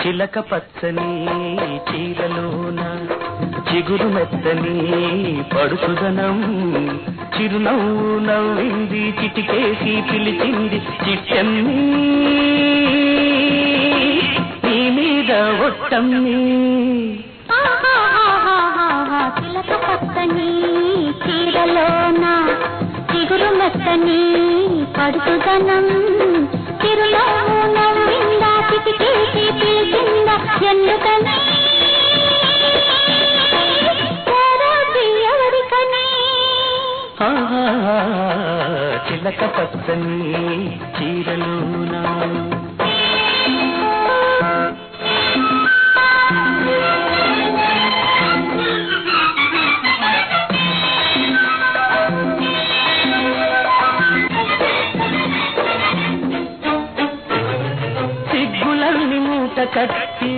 చిలక పచ్చని చీరలోన చిగురు మెత్తని పడుచుదనం చిరునవ్వు నవ్వింది చిటికేసి పిలిచింది చిట్టమ్మి నీ మీద ఒట్టమ్మి చిలక పచ్చని చీరలోన చిగురు మెత్తని పడుచుదనం చిరునవ్వు నవ్విందా చిటికేసి పిలిచిందా ఎందుకని ఎవరికని చిలక పచ్చని చీరలోనా కట్టి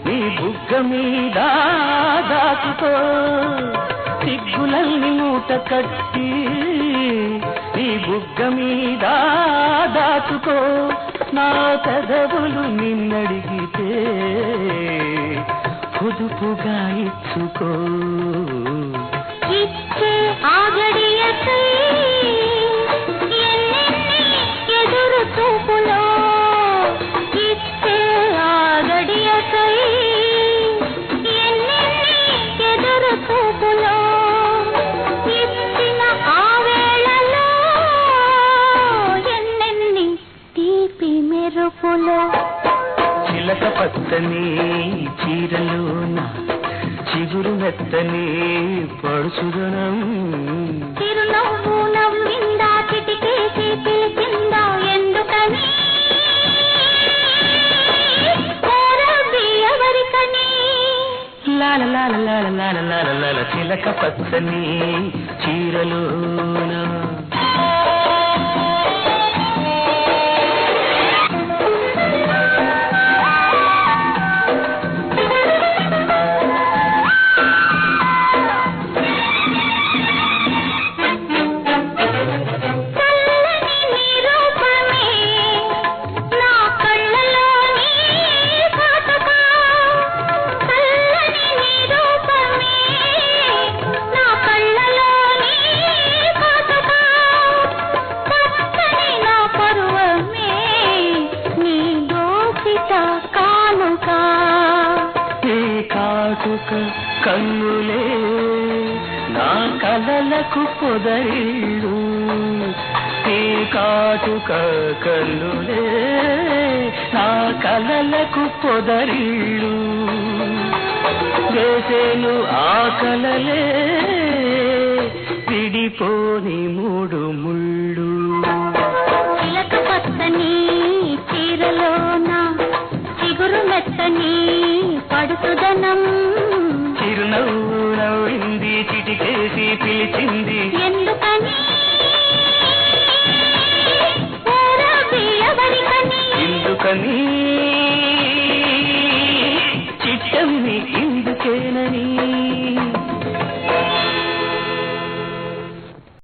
నీ బుగ్గ మీద దాచుకో సిగ్గులల్ని మూట కట్టి నీ బుగ్గ మీద దాచుకో నా పెదవులు నిన్నడిగితే పొదుపుగా ఇచ్చుకో ఇచ్చే ఆగడియకై ఎదురు చూపులో చిలక పచ్చని చీరలోన చిగురు మెత్తని పడుచుదనం చిరునవ్వు నవ్విందా చిటికేసి పిలిచిందా ఎందుకని ఎవరికని లాల లాల లాల లాల లాల లాల చిలక పచ్చని చీరలోన కన్నులే నా కలలకు పొదరిల్లు నీ కాటుక కన్నులే నా కలలకు పొదరిల్లు వేసేను ఆ కలలే విడిపోని మూడు ముళ్ళు చిలక పచ్చని చీరలోన చిగురు మెత్తని పడుచుదనం చిరునవ్వు నవ్వింది చిటికేసి పిలిచింది ఎందుకని ఎవరికని ఎందుకని